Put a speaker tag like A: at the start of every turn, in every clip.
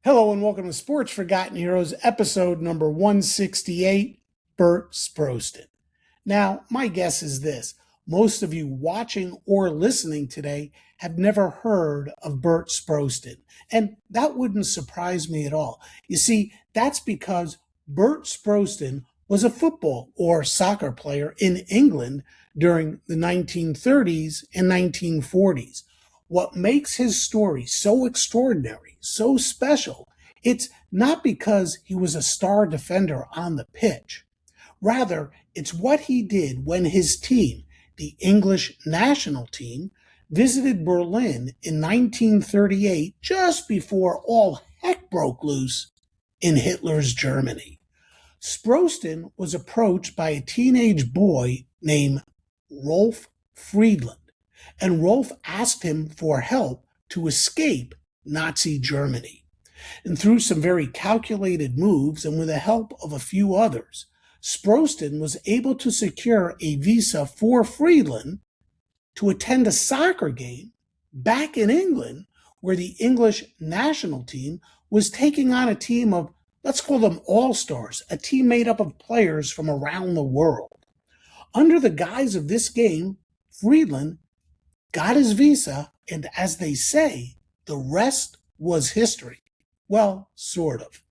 A: Hello and welcome to Sports Forgotten Heroes, episode number 168, Bert Sproston. Now, my guess is this. Most of you watching or listening today have never heard of Bert Sproston, and that wouldn't surprise me at all. You see, that's because Bert Sproston was a football or soccer player in England during the 1930s and 1940s. What makes his story so extraordinary, so special, it's not because he was a star defender on the pitch. Rather, it's what he did when his team, the English national team, visited Berlin in 1938, just before all heck broke loose in Hitler's Germany. Sproston was approached by a teenage boy named Rolf Friedland, and Rolf asked him for help to escape Nazi Germany. And through some very calculated moves and with the help of a few others, Sproston was able to secure a visa for Friedland to attend a soccer game back in England where the English national team was taking on a team of, let's call them all-stars, a team made up of players from around the world. Under the guise of this game, Friedland got his visa, and as they say, the rest was history. Well, sort of.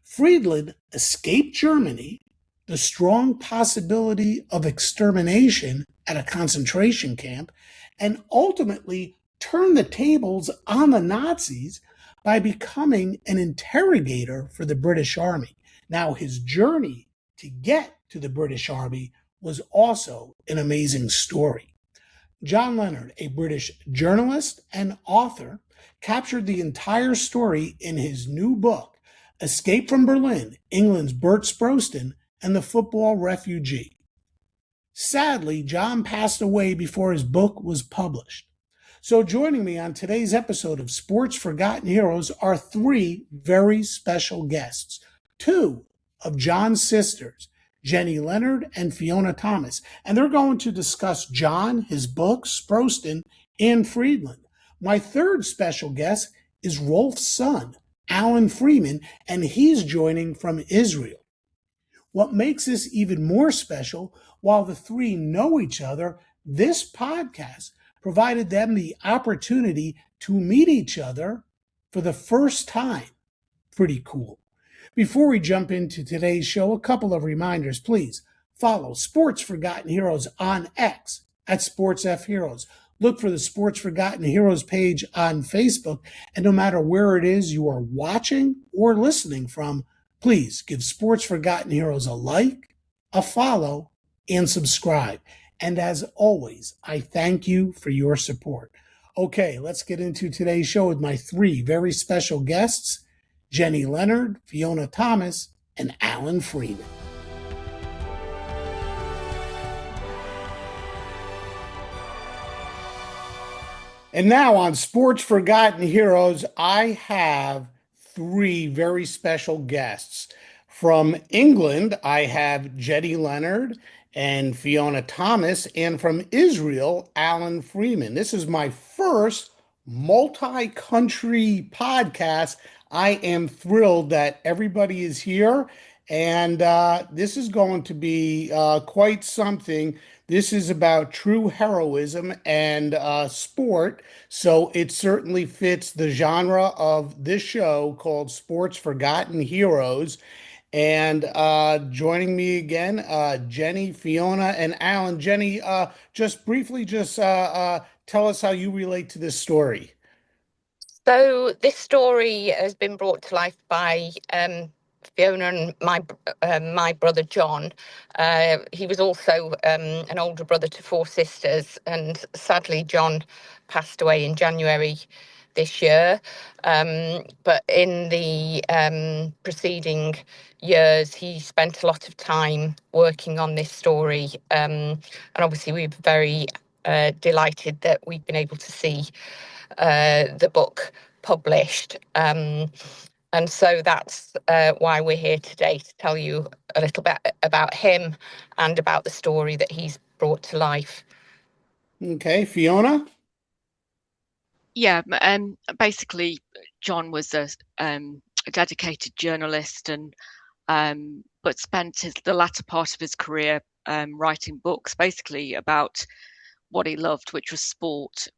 A: Friedland escaped Germany, the strong possibility of extermination at a concentration camp, and ultimately turned the tables on the Nazis by becoming an interrogator for the British Army. Now, his journey to get to the British Army was also an amazing story. John Leonard, a British journalist and author, captured the entire story in his new book, Escape from Berlin, England's Bert Sproston and the Football Refugee. Sadly, John passed away before his book was published. So joining me on today's episode of Sports Forgotten Heroes are three very special guests. Two of John's sisters, Jenny Leonard and Fiona Thomas, and they're going to discuss John, his book, Sproston, and Friedland. My third special guest is Rolf's son, Alan Freeman, and he's joining from Israel. What makes this even more special, while the three know each other, this podcast provided them the opportunity to meet each other for the first time. Pretty cool. Before we jump into today's show, a couple of reminders, please. Follow Sports Forgotten Heroes on X at SportsFHeroes. Look for the Sports Forgotten Heroes page on Facebook. And no matter where it is you are watching or listening from, please give Sports Forgotten Heroes a like, a follow, and subscribe. And as always, I thank you for your support. Okay, let's get into today's show with my three very special guests, Jenny Leonard, Fiona Thomas, and Alan Freeman. And now on Sports Forgotten Heroes, I have three very special guests. From England, I have Jenny Leonard and Fiona Thomas, and from Israel, Alan Freeman. This is my first multi-country podcast. I am thrilled that everybody is here, and this is going to be quite something. This is about true heroism and sport, so it certainly fits the genre of this show called Sports Forgotten Heroes. And joining me again, Jenny, Fiona, and Alan. Jenny, just briefly, tell us how you relate to this story.
B: So this story has been brought to life by Fiona and my brother John. He was also an older brother to four sisters, and sadly John passed away in January this year. But in the preceding years, he spent a lot of time working on this story, and obviously we're very delighted that we've been able to see the book published. And so that's why we're here today, to tell you a little bit about him and about the story that he's brought to life.
A: Okay, Fiona?
C: Yeah, basically, John was a dedicated journalist and but spent the latter part of his career writing books basically about what he loved, which was sport.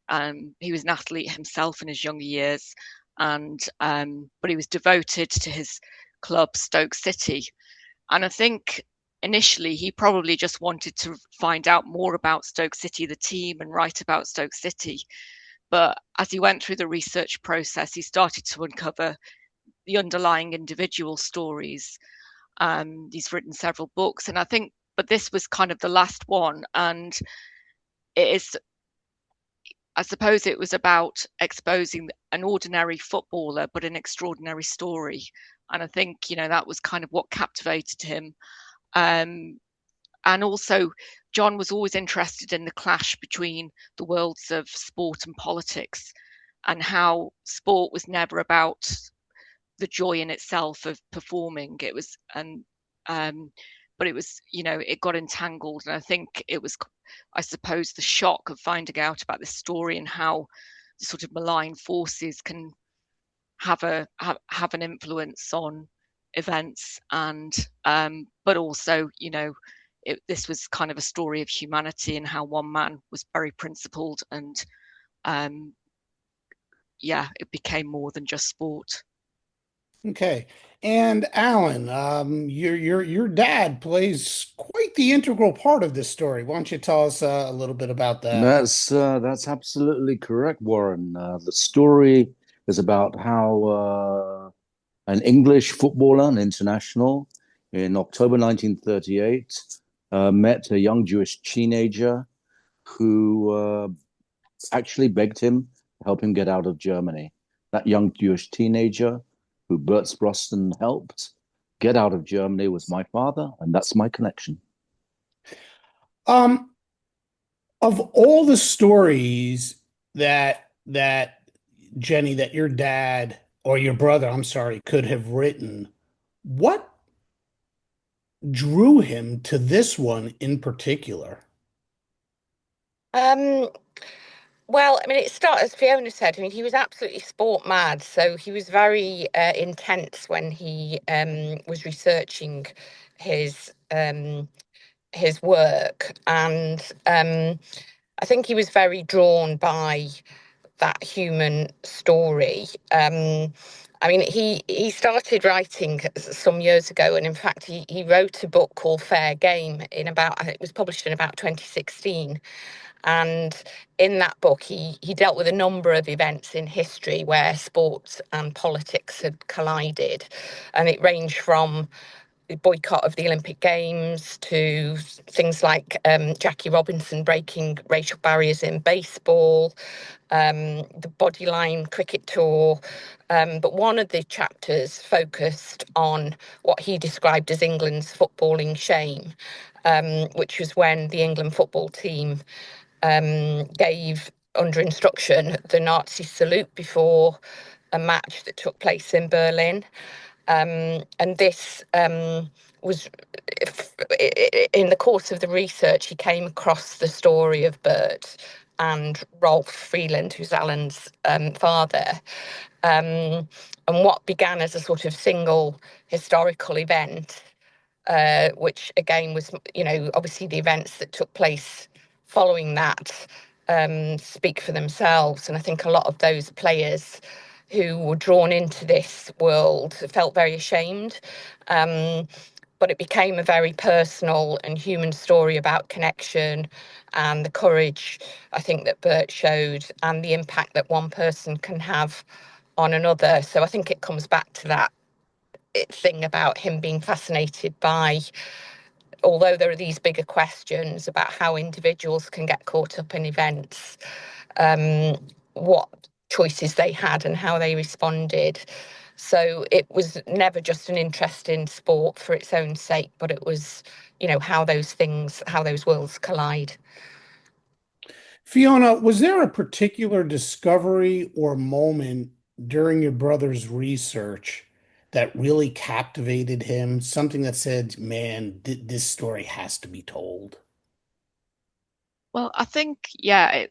C: He was an athlete himself in his younger years, and but he was devoted to his club, Stoke City. And I think initially he probably just wanted to find out more about Stoke City, the team, and write about Stoke City. But as he went through the research process, he started to uncover the underlying individual stories. He's written several books, and I think, but this was kind of the last one, and it is, I suppose, it was about exposing an ordinary footballer, but an extraordinary story. And I think, that was kind of what captivated him. Um, and also, John was always interested in the clash between the worlds of sport and politics, and how sport was never about the joy in itself of performing. It was, but it was, it got entangled. And I think it was, I suppose, the shock of finding out about this story and how the sort of malign forces can have an influence on events. And but also, this was kind of a story of humanity and how one man was very principled, and it became more than just sport.
A: Okay. And Alan, your dad plays quite the integral part of this story. Why don't you tell us a little bit about that?
D: That's absolutely correct, Warren. The story is about how an English footballer, an international, in October 1938, met a young Jewish teenager who actually begged him to help him get out of Germany. That young Jewish teenager who Bert Sproston helped get out of Germany was my father, and that's my connection.
A: Um, of all the stories that Jenny, that your dad or your brother, I'm sorry, could have written, what drew him to this one in particular?
B: Um, well, I mean, it started, as Fiona said, I mean, he was absolutely sport mad. So he was very intense when he was researching his his work. And I think he was very drawn by that human story. I mean, he started writing some years ago, and in fact, he wrote a book called Fair Game in about, it was published in about 2016. And in that book, he dealt with a number of events in history where sports and politics had collided, and it ranged from the boycott of the Olympic Games to things like Jackie Robinson breaking racial barriers in baseball, the Bodyline cricket tour. But one of the chapters focused on what he described as England's footballing shame, which was when the England football team gave, under instruction, the Nazi salute before a match that took place in Berlin. And this was, in the course of the research, he came across the story of Bert and Rolf Friedland, who's Alan's father. And what began as a sort of single historical event, which again was, obviously the events that took place following that speak for themselves. And I think a lot of those players who were drawn into this world felt very ashamed. But it became a very personal and human story about connection and the courage, I think, that Bert showed, and the impact that one person can have on another. So I think it comes back to that thing about him being fascinated by, although there are these bigger questions about how individuals can get caught up in events, what choices they had and how they responded. So it was never just an interest in sport for its own sake, but it was, how those worlds collide.
A: Fiona, was there a particular discovery or moment during your brother's research that really captivated him? Something that said, man, this story has to be told.
C: Well, I think, yeah,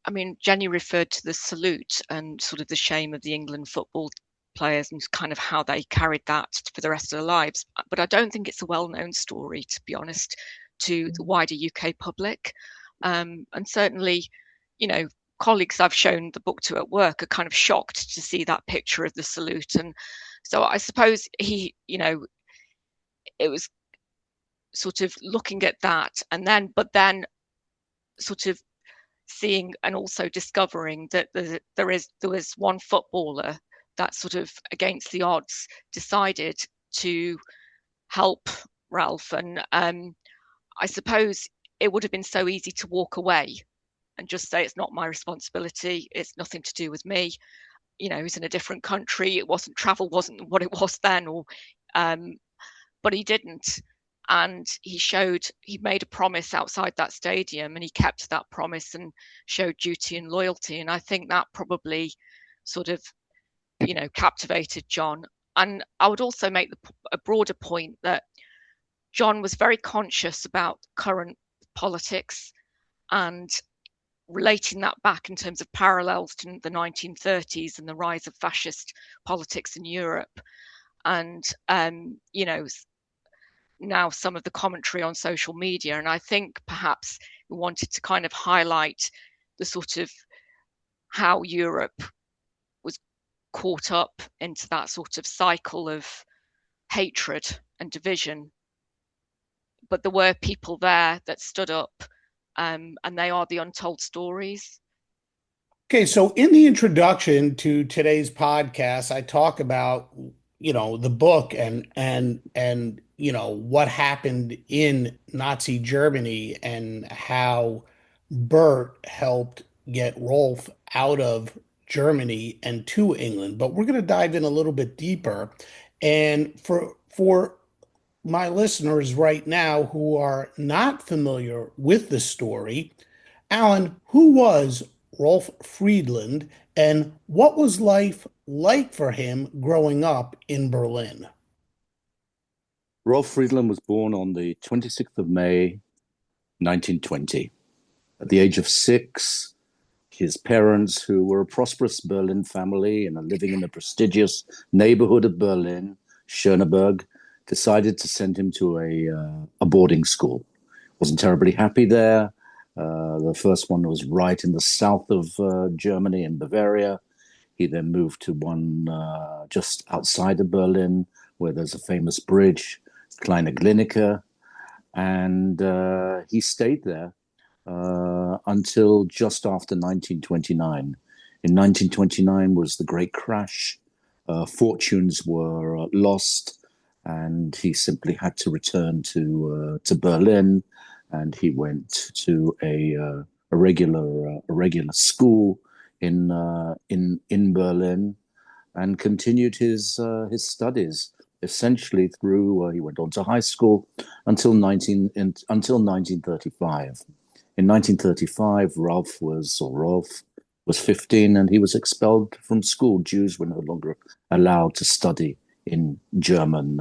C: I mean, Jenny referred to the salute and sort of the shame of the England football players and kind of how they carried that for the rest of their lives. But I don't think it's a well-known story, to be honest, to the wider UK public. And certainly, you know, colleagues I've shown the book to at work are kind of shocked to see that picture of the salute. And so I suppose he, you know, it was sort of looking at that and then, but then sort of seeing and also discovering that there was one footballer that sort of against the odds decided to help Ralph. And I suppose it would have been so easy to walk away and just say, it's not my responsibility, it's nothing to do with me. You know, he's in a different country, travel wasn't what it was then, or but he didn't. And he made a promise outside that stadium, and he kept that promise and showed duty and loyalty. And I think that probably sort of, you know, captivated John. And I would also make a broader point that John was very conscious about current politics and relating that back in terms of parallels to the 1930s and the rise of fascist politics in Europe. And, you know, now some of the commentary on social media. And I think perhaps we wanted to kind of highlight the sort of how Europe was caught up into that sort of cycle of hatred and division. But there were people there that stood up, and they are the untold stories.
A: Okay, so in the introduction to today's podcast, I talk about, you know, the book and you know what happened in Nazi Germany and how Bert helped get Rolf out of Germany and to England. But we're going to dive in a little bit deeper. And for my listeners right now who are not familiar with the story, Alan, who was Rolf Friedland and what was life like for him growing up in Berlin?
D: Rolf Friedland was born on the 26th of May, 1920. At the age of 6, his parents, who were a prosperous Berlin family and are living in a prestigious neighborhood of Berlin, Schöneberg, decided to send him to a boarding school. Wasn't terribly happy there. The first one was right in the south of Germany in Bavaria. He then moved to one just outside of Berlin, where there's a famous bridge, Kleine Glienicke, and he stayed there until just after 1929. In 1929 was the great crash. Fortunes were lost, and he simply had to return to Berlin. And he went to a regular school in Berlin, and continued his studies essentially through. He went on to high school until 1935. In 1935, Rolf was 15, and he was expelled from school. Jews were no longer allowed to study in German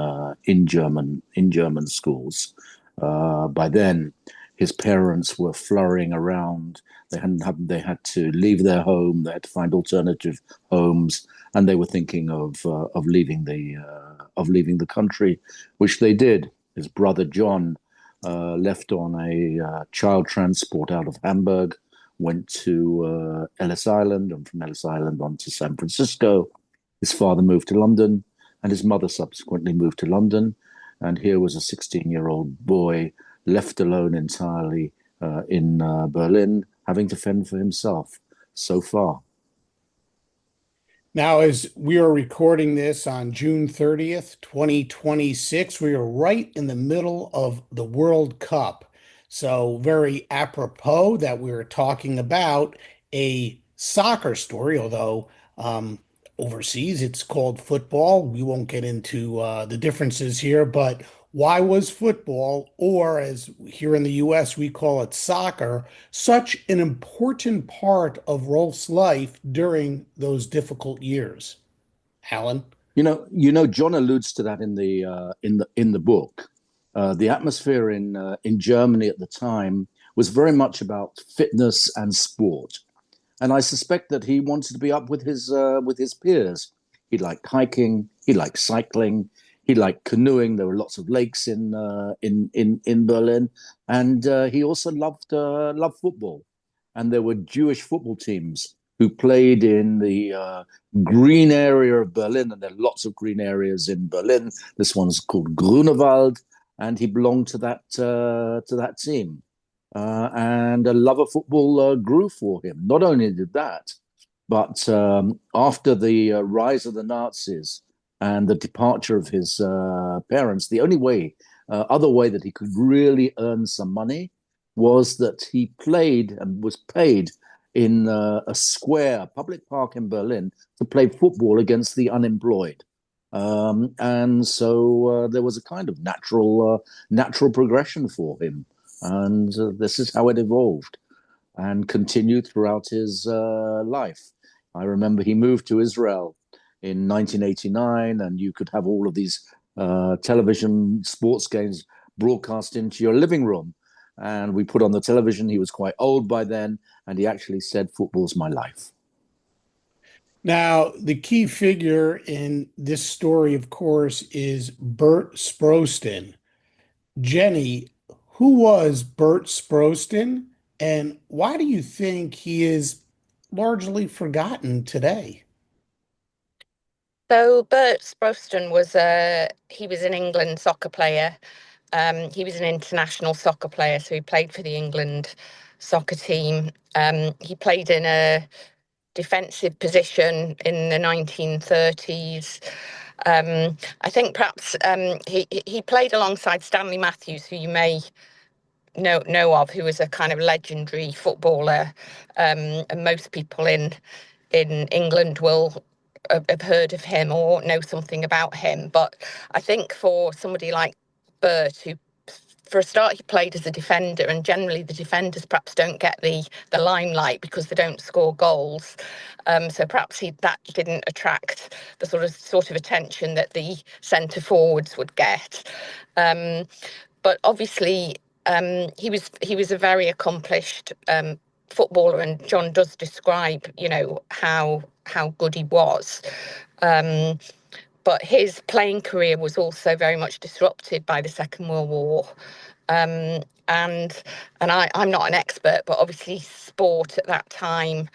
D: schools. By then, his parents were flurrying around. They had to leave their home. They had to find alternative homes, and they were thinking of leaving the country, which they did. His brother John left on a child transport out of Hamburg, went to Ellis Island, and from Ellis Island on to San Francisco. His father moved to London, and his mother subsequently moved to London. And here was a 16-year-old boy left alone entirely in Berlin, having to fend for himself so far.
A: Now, as we are recording this on June 30th, 2026, we are right in the middle of the World Cup. So very apropos that we're talking about a soccer story, although overseas it's called football. We won't get into the differences here, but why was football, or as here in the US we call it soccer, such an important part of Rolf's life during those difficult years? Alan?
D: You know, John alludes to that in the book. The atmosphere in Germany at the time was very much about fitness and sport. And I suspect that he wanted to be up with his peers. He liked hiking. He liked cycling. He liked canoeing. There were lots of lakes in Berlin, and he also loved football. And there were Jewish football teams who played in the green area of Berlin, and there are lots of green areas in Berlin. This one's called Grunewald, and he belonged to that team. And a love of football grew for him. Not only did that, but after the rise of the Nazis and the departure of his parents, the only other way that he could really earn some money was that he played and was paid in a square, public park in Berlin, to play football against the unemployed. And so there was a kind of natural progression for him. And this is how it evolved and continued throughout his life. I remember he moved to Israel in 1989, and you could have all of these television sports games broadcast into your living room. And we put on the television. He was quite old by then, and he actually said, "Football's my life."
A: Now, the key figure in this story, of course, is Bert Sproston. Jenny, who was Bert Sproston, and why do you think he is largely forgotten today?
B: So Bert Sproston he was an England soccer player. He was an international soccer player, so he played for the England soccer team. He played in a defensive position in the 1930s. I think perhaps he played alongside Stanley Matthews, who you may know of, who was a kind of legendary footballer, and most people in England will have heard of him or know something about him. But I think for somebody like Bert, who for a start he played as a defender, and generally the defenders perhaps don't get the limelight because they don't score goals. So perhaps that didn't attract the sort of attention that the centre forwards would get. But obviously, he was a very accomplished footballer, and John does describe, how good he was. But his playing career was also very much disrupted by the Second World War. I'm not an expert, but obviously sport at that time,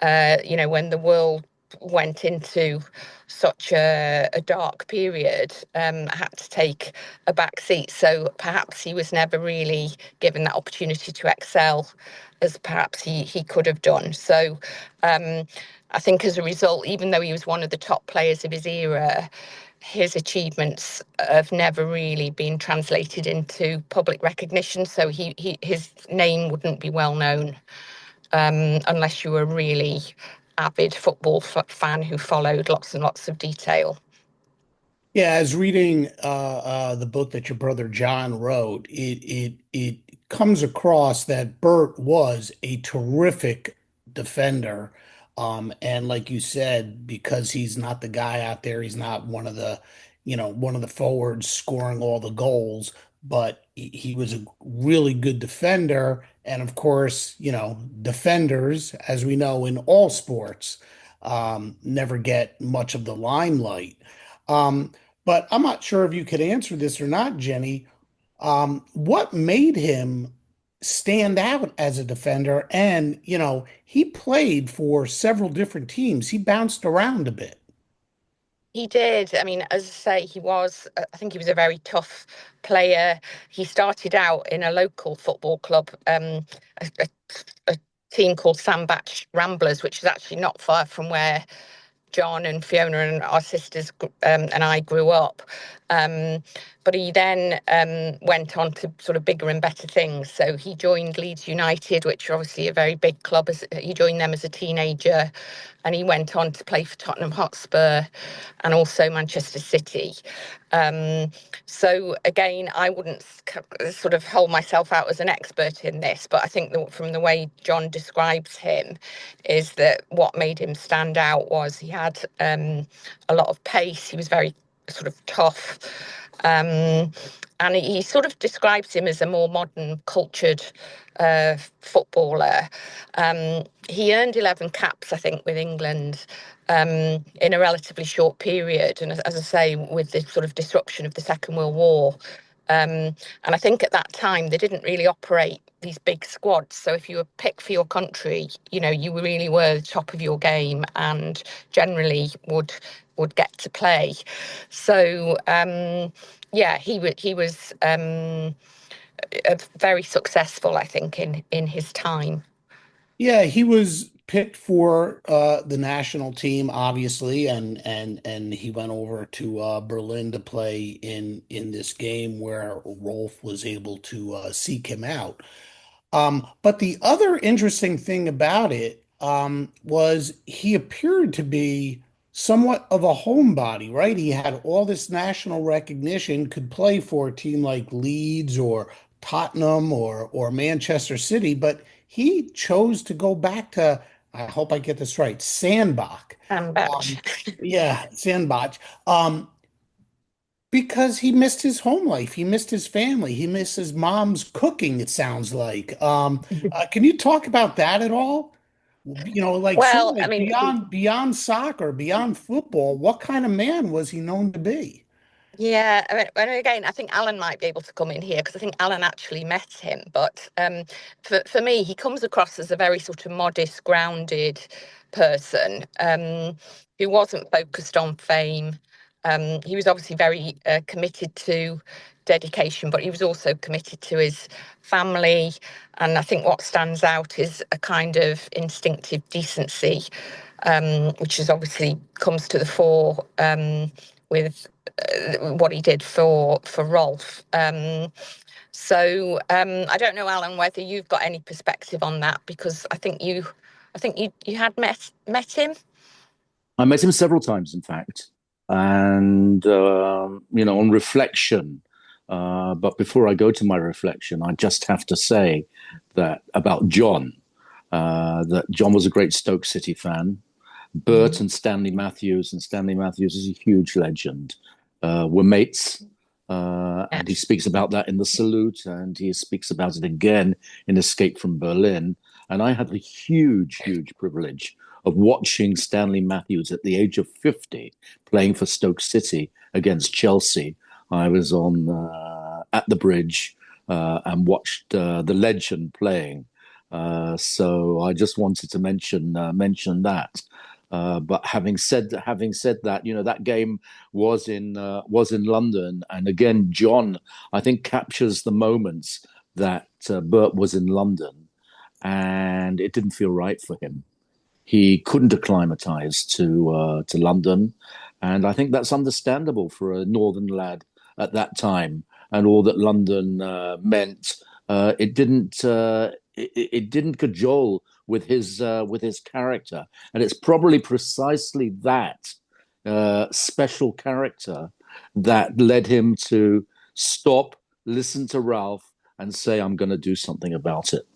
B: when the world went into such a dark period, had to take a back seat. So perhaps he was never really given that opportunity to excel as perhaps he could have done. So I think as a result, even though he was one of the top players of his era, his achievements have never really been translated into public recognition. So his name wouldn't be well known unless you were a really avid football fan who followed lots and lots of detail.
A: Yeah, as reading the book that your brother John wrote, it comes across that Bert was a terrific defender. And like you said, because he's not the guy out there, he's not one of the forwards scoring all the goals, but he was a really good defender. And of course, defenders, as we know in all sports, never get much of the limelight. Um, but I'm not sure if you could answer this or not, Jenny. What made him stand out as a defender? And, he played for several different teams. He bounced around a bit.
B: He did. I mean, as I say, I think he was a very tough player. He started out in a local football club, a team called Sandbach Ramblers, which is actually not far from where John and Fiona and our sisters and I grew up. But he then went on to sort of bigger and better things. So he joined Leeds United, which are obviously a very big club. He joined them as a teenager, and he went on to play for Tottenham Hotspur and also Manchester City. So again, I wouldn't sort of hold myself out as an expert in this, but I think that from the way John describes him, is that what made him stand out was he had a lot of pace. He was very sort of tough. And he sort of describes him as a more modern, cultured footballer. He earned 11 caps, I think, with England in a relatively short period. And as I say, with the sort of disruption of the Second World War. And I think at that time, they didn't really operate these big squads. So if you were picked for your country, you know, you really were the top of your game and generally would get to play. So, yeah, he was very successful, I think, in his time.
A: Yeah, he was picked for the national team, obviously, and he went over to Berlin to play in this game where Rolf was able to seek him out. But the other interesting thing about it was he appeared to be somewhat of a homebody, right? He had all this national recognition, could play for a team like Leeds or Tottenham or Manchester City, but he chose to go back to, I hope I get this right, Sandbach.
B: But
A: Um, yeah, Sandbach. Because he missed his home life, he missed his family, he missed his mom's cooking, it sounds like. Can you talk about that at all? You know, like sort of
B: well, I
A: like
B: mean,
A: beyond soccer, beyond football, what kind of man was he known to be?
B: yeah, I mean, and again, I think Alan might be able to come in here because I think Alan actually met him. But for me, he comes across as a very sort of modest, grounded person who wasn't focused on fame. He was obviously very committed to dedication, but he was also committed to his family. And I think what stands out is a kind of instinctive decency, which is obviously comes to the fore with what he did for Rolf. I don't know, Alan, whether you've got any perspective on that because I think you had met him.
D: I met him several times, in fact, and on reflection. But before I go to my reflection, I just have to say that about John, that John was a great Stoke City fan. Bert and Stanley Matthews, and Stanley Matthews is a huge legend, were mates. And he speaks about that in The Salute, and he speaks about it again in Escape from Berlin. And I had the huge, huge privilege of watching Stanley Matthews at the age of 50 playing for Stoke City against Chelsea. I was on at the bridge and watched the legend playing. So I just wanted to mention that. But having said that, that game was in London, and again, John, I think, captures the moments that Bert was in London, and it didn't feel right for him. He couldn't acclimatise to London, and I think that's understandable for a northern lad at that time, and all that London meant. It didn't cajole with his character, and it's probably precisely that special character that led him to stop, listen to Ralph, and say, "I'm going to do something about it."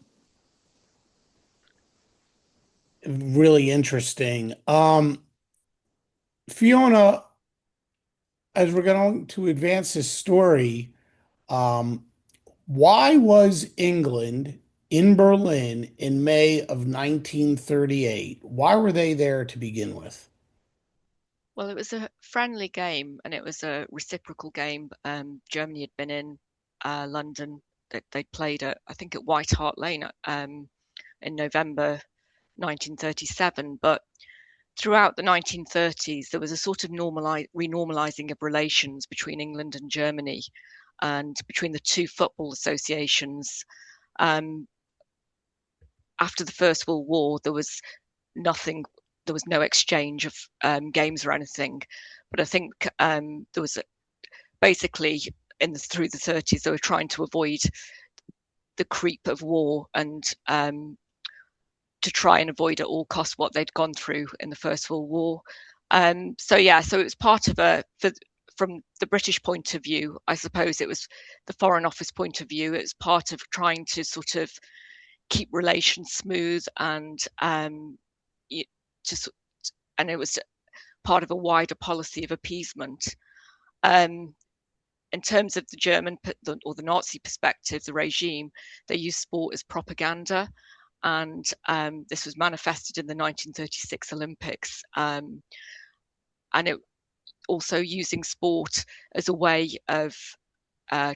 A: Really interesting. Fiona, as we're going to advance this story, um, why was England in Berlin in May of 1938? Why were they there to begin with?
C: Well, it was a friendly game and it was a reciprocal game. Germany had been in London. They played I think, at White Hart Lane in November 1937. But throughout the 1930s, there was a sort of renormalizing of relations between England and Germany and between the two football associations. After the First World War, there was no exchange of games or anything. But I think there was basically through the 30s, they were trying to avoid the creep of war and to try and avoid at all costs what they'd gone through in the First World War. So it was part of from the British point of view, I suppose it was the Foreign Office point of view. It was part of trying to sort of keep relations smooth and it was part of a wider policy of appeasement. in terms of the German or the Nazi perspective, the regime, they used sport as propaganda. And this was manifested in the 1936 Olympics. And it also using sport as a way of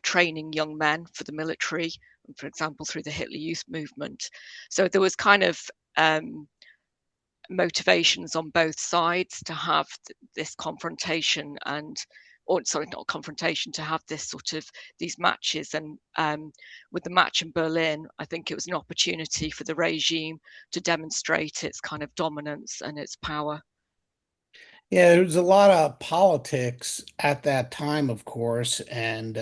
C: training young men for the military, for example, through the Hitler Youth movement. So there was kind of motivations on both sides to have this confrontation not confrontation, to have this sort of these matches. And with the match in Berlin, I think it was an opportunity for the regime to demonstrate its kind of dominance and its power.
A: Yeah, there was a lot of politics at that time, of course, and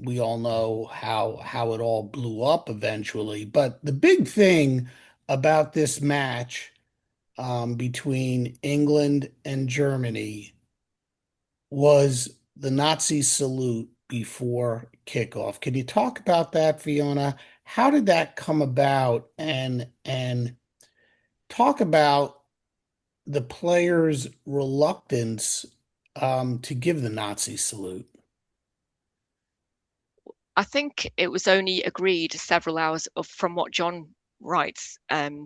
A: we all know how it all blew up eventually. But the big thing about this match between England and Germany was the Nazi salute before kickoff. Can you talk about that, Fiona? How did that come about? And talk about the players' reluctance to give the Nazi salute.
C: I think it was only agreed several hours from what John writes,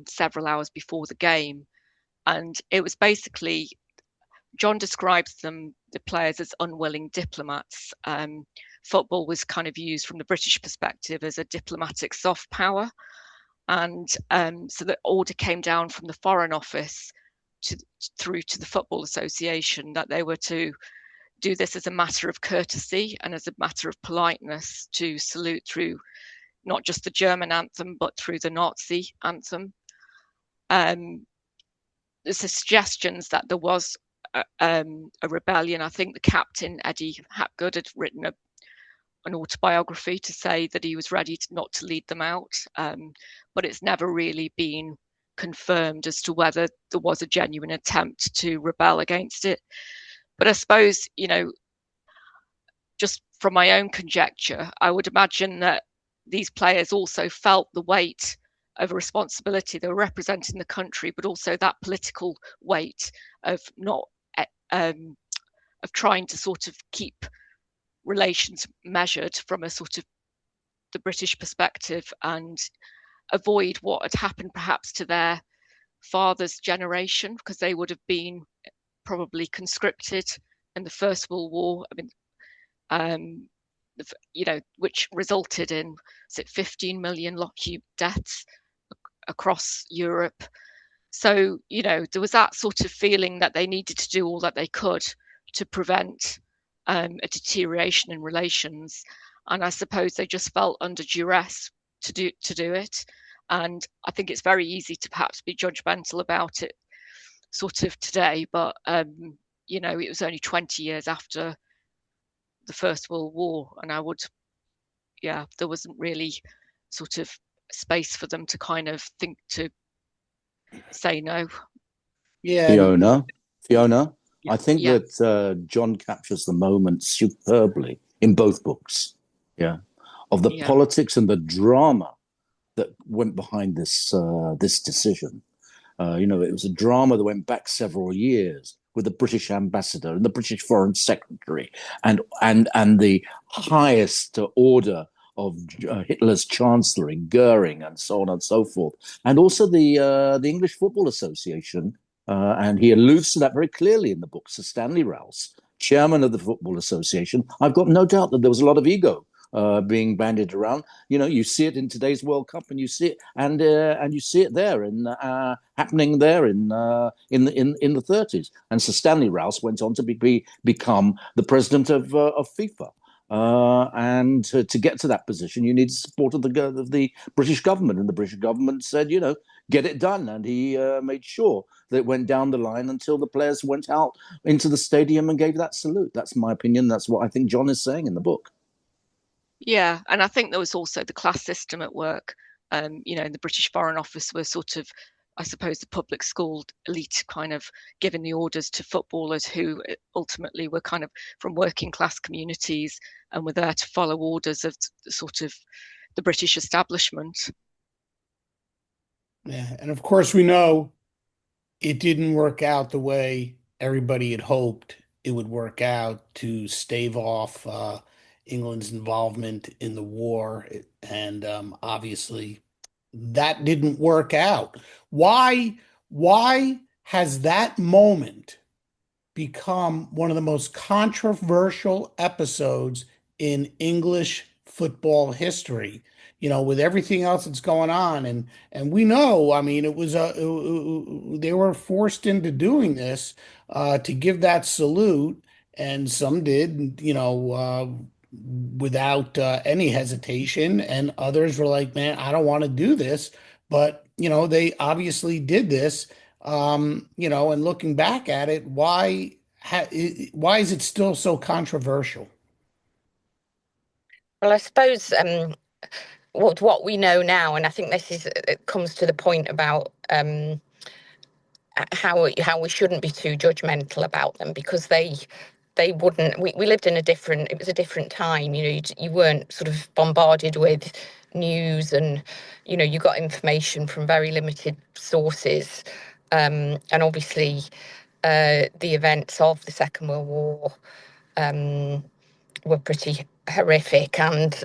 C: several hours before the game. And it was basically, John describes the players as unwilling diplomats. Football was kind of used from the British perspective as a diplomatic soft power. And so the order came down from the Foreign Office through to the Football Association that they were to do this as a matter of courtesy and as a matter of politeness, to salute through not just the German anthem, but through the Nazi anthem. There's suggestions that there was a rebellion. I think the captain, Eddie Hapgood, had written an autobiography to say that he was ready not to lead them out, but it's never really been confirmed as to whether there was a genuine attempt to rebel against it. But I suppose, just from my own conjecture, I would imagine that these players also felt the weight of a responsibility. They were representing the country, but also that political weight of of trying to sort of keep relations measured from a sort of the British perspective and avoid what had happened perhaps to their father's generation, because they would have been probably conscripted in the First World War. I mean, which resulted in 15 million Lockheed deaths across Europe. So, there was that sort of feeling that they needed to do all that they could to prevent a deterioration in relations. And I suppose they just felt under duress to do it. And I think it's very easy to perhaps be judgmental about it sort of today, but it was only 20 years after the First World War, and there wasn't really sort of space for them to kind of think to say no.
A: Yeah,
D: Fiona,
C: Yeah.
D: I think that John captures the moment superbly in both books. Yeah, of the politics and the drama that went behind this decision. It was a drama that went back several years with the British ambassador and the British foreign secretary and the highest order of Hitler's chancellor in Goering and so on and so forth, and also the English Football Association, and he alludes to that very clearly in the book. Sir Stanley Rouse, chairman of the Football Association. I've got no doubt that there was a lot of ego being bandied around. You see it in today's World Cup, and you see it, and you see it there in happening there in the 30s. And Sir Stanley Rouse went on to become the president of FIFA. And to get to that position, you need support of the British government, and the British government said, get it done. And he made sure that it went down the line until the players went out into the stadium and gave that salute. That's my opinion. That's what I think John is saying in the book.
C: Yeah, and I think there was also the class system at work. The British Foreign Office were sort of, I suppose, the public school elite kind of giving the orders to footballers who ultimately were kind of from working class communities and were there to follow orders of sort of the British establishment.
A: Yeah, and of course we know it didn't work out the way everybody had hoped it would work out to stave off England's involvement in the war, and obviously that didn't work out. Why has that moment become one of the most controversial episodes in English football history? With everything else that's going on, and we know, I mean, they were forced into doing this to give that salute, and some did, without any hesitation, and others were like, "Man, I don't want to do this," but they obviously did this. And looking back at it, why is it still so controversial?
B: Well, I suppose what we know now, and I think it comes to the point about how we shouldn't be too judgmental about them, because they wouldn't. We lived in it was a different time. You weren't sort of bombarded with news, and you got information from very limited sources, and obviously the events of the Second World War were pretty horrific, and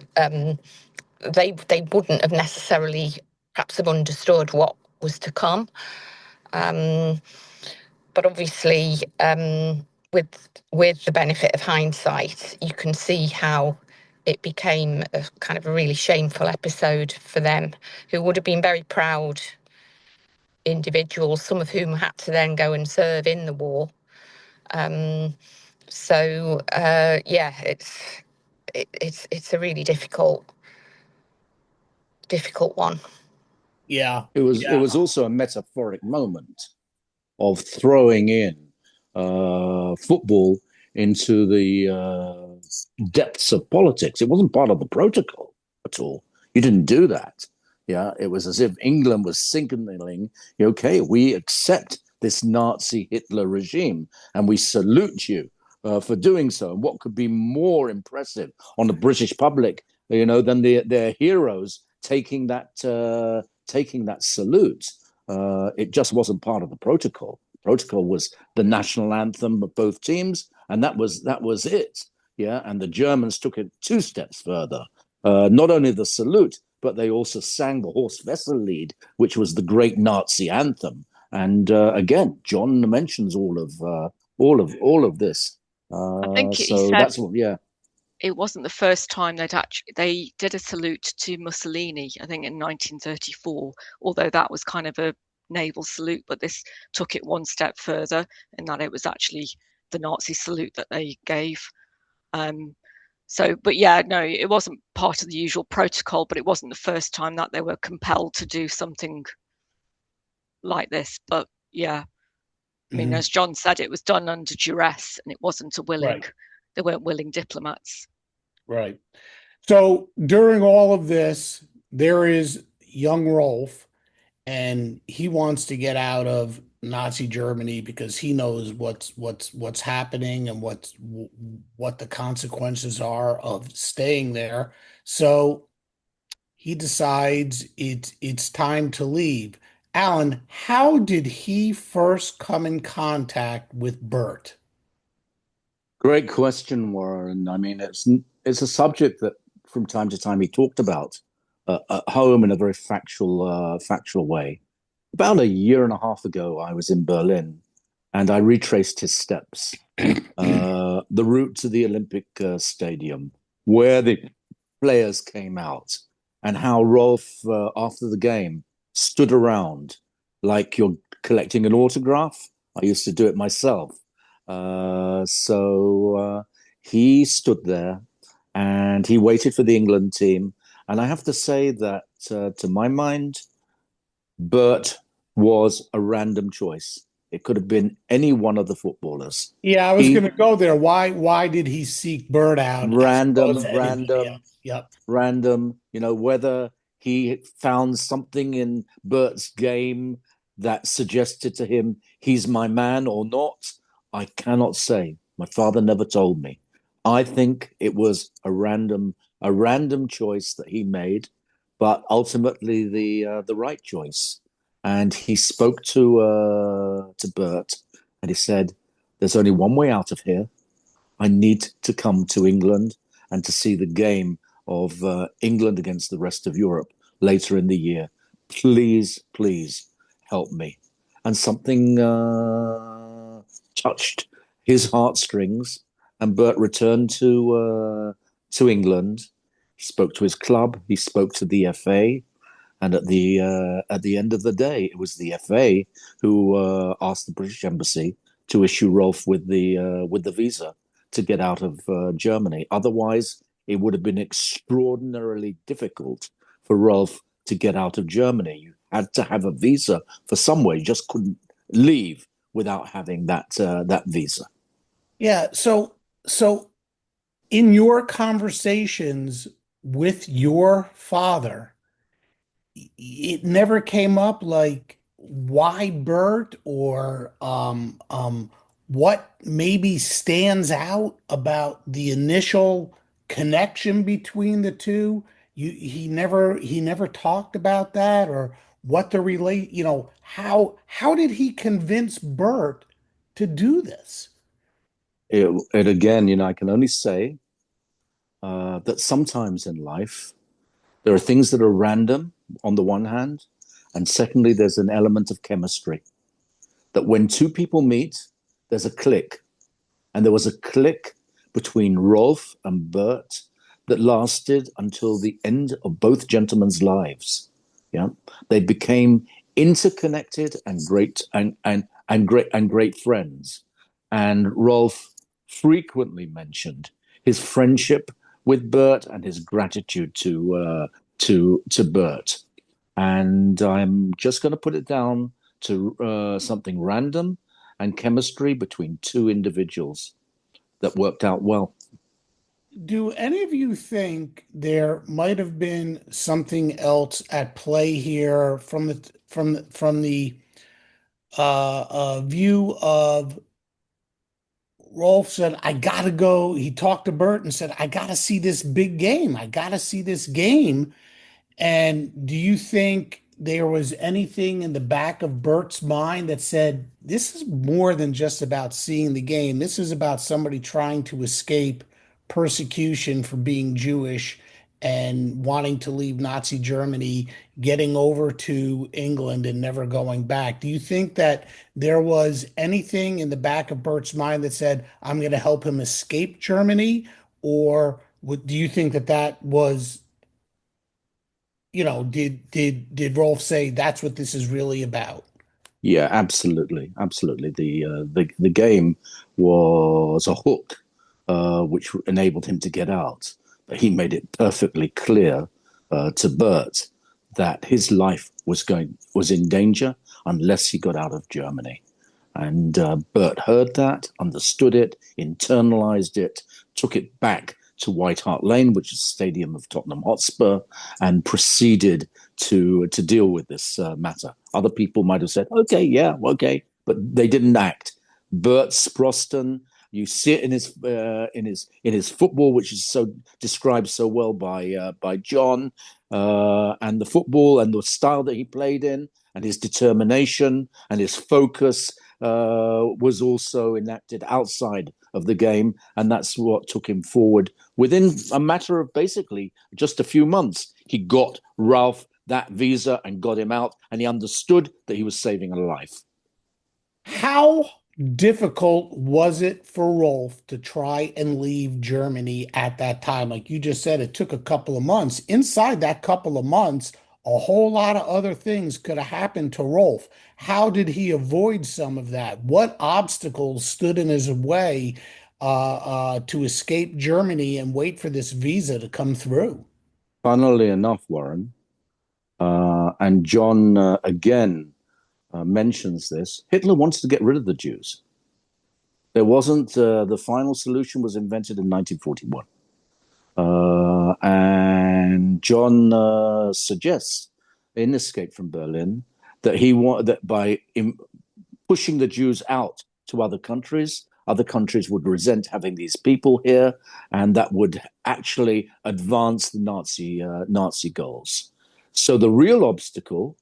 B: they wouldn't have necessarily perhaps have understood what was to come. But obviously, with the benefit of hindsight, you can see how it became a kind of a really shameful episode for them, who would have been very proud individuals, some of whom had to then go and serve in the war. Yeah, it's a really difficult one.
A: Yeah.
D: It was also a metaphoric moment of throwing in football into the depths of politics. It wasn't part of the protocol at all. You didn't do that. Yeah, it was as if England was signaling, okay, we accept this Nazi Hitler regime and we salute you for doing so. And what could be more impressive on the British public, than their heroes taking that salute? It just wasn't part of the protocol. Protocol was the national anthem of both teams, and that was it. Yeah, and the Germans took it 2 steps further. Not only the salute, but they also sang the Horse Wessel Lied, which was the great Nazi anthem. And again, John mentions all of this.
C: I think he
D: So
C: said
D: that's what, yeah.
C: it wasn't the first time they did a salute to Mussolini, I think in 1934, although that was kind of a naval salute, but this took it one step further in that it was actually the Nazi salute that they gave. But yeah, no, it wasn't part of the usual protocol, but it wasn't the first time that they were compelled to do something like this. But yeah, I mean, as John said, it was done under duress, and it wasn't they weren't willing diplomats.
A: Right. So during all of this, there is young Rolf, and he wants to get out of Nazi Germany because he knows what's happening and what the consequences are of staying there. So he decides it's time to leave. Alan, how did he first come in contact with Bert?
D: Great question, Warren. I mean, it's a subject that from time to time he talked about at home in a very factual way. About a year and a half ago, I was in Berlin, and I retraced his steps, the route to the Olympic Stadium, where the players came out, and how Rolf, after the game, stood around like you're collecting an autograph. I used to do it myself. So he stood there and he waited for the England team. And I have to say that, to my mind, Bert was a random choice. It could have been any one of the footballers.
A: Yeah, I was going to go there. Why did he seek Bert out?
D: Random.
A: Yep.
D: Random. Whether he found something in Bert's game that suggested to him he's my man or not, I cannot say. My father never told me. I think it was a random choice that he made, but ultimately the right choice. And he spoke to Bert, and he said, There's only one way out of here. I need to come to England and to see the game of England against the rest of Europe later in the year. Please, please help me. And something touched his heartstrings, and Bert returned to England. He spoke to his club. He spoke to the FA. And at the end of the day, it was the FA who asked the British Embassy to issue Rolf with the visa to get out of Germany. Otherwise, it would have been extraordinarily difficult for Rolf to get out of Germany. You had to have a visa for somewhere. You just couldn't leave without having that visa.
A: Yeah. So in your conversations with your father, it never came up like why Bert or what maybe stands out about the initial connection between the two. He never talked about that, or what the relate, how did he convince Bert to do this?
D: It again, I can only say that sometimes in life there are things that are random on the one hand, and secondly, there's an element of chemistry. That when two people meet, there's a click. And there was a click between Rolf and Bert that lasted until the end of both gentlemen's lives. Yeah, they became interconnected and great friends. And Rolf frequently mentioned his friendship with Bert and his gratitude to Bert. And I'm just going to put it down to something random and chemistry between two individuals that worked out well.
A: Do any of you think there might have been something else at play here from the view of Rolf said, I gotta go. He talked to Bert and said, I gotta see this big game. I gotta see this game. And do you think there was anything in the back of Bert's mind that said, this is more than just about seeing the game? This is about somebody trying to escape persecution for being Jewish and wanting to leave Nazi Germany, getting over to England and never going back. Do you think that there was anything in the back of Bert's mind that said, I'm going to help him escape Germany? Or do you think that was, did Rolf say that's what this is really about?
D: Yeah, absolutely, absolutely. The game was a hook, which enabled him to get out. But he made it perfectly clear to Bert that his life was in danger unless he got out of Germany. And Bert heard that, understood it, internalized it, took it back to White Hart Lane, which is the stadium of Tottenham Hotspur, and proceeded to deal with this matter. Other people might have said, "Okay, yeah, okay," but they didn't act. Bert Sproston, you see it in his football, which is so described so well by John, and the football and the style that he played in, and his determination and his focus was also enacted outside of the game, and that's what took him forward. Within a matter of basically just a few months, he got Ralph that visa and got him out, and he understood that he was saving a life.
A: How difficult was it for Rolf to try and leave Germany at that time? Like you just said, it took a couple of months. Inside that couple of months, a whole lot of other things could have happened to Rolf. How did he avoid some of that? What obstacles stood in his way to escape Germany and wait for this visa to come through?
D: Funnily enough, Warren, and John again mentions this, Hitler wanted to get rid of the Jews. There wasn't, the final solution was invented in 1941. And John suggests in Escape from Berlin that that by pushing the Jews out to other countries would resent having these people here, and that would actually advance the Nazi goals. So the real obstacle,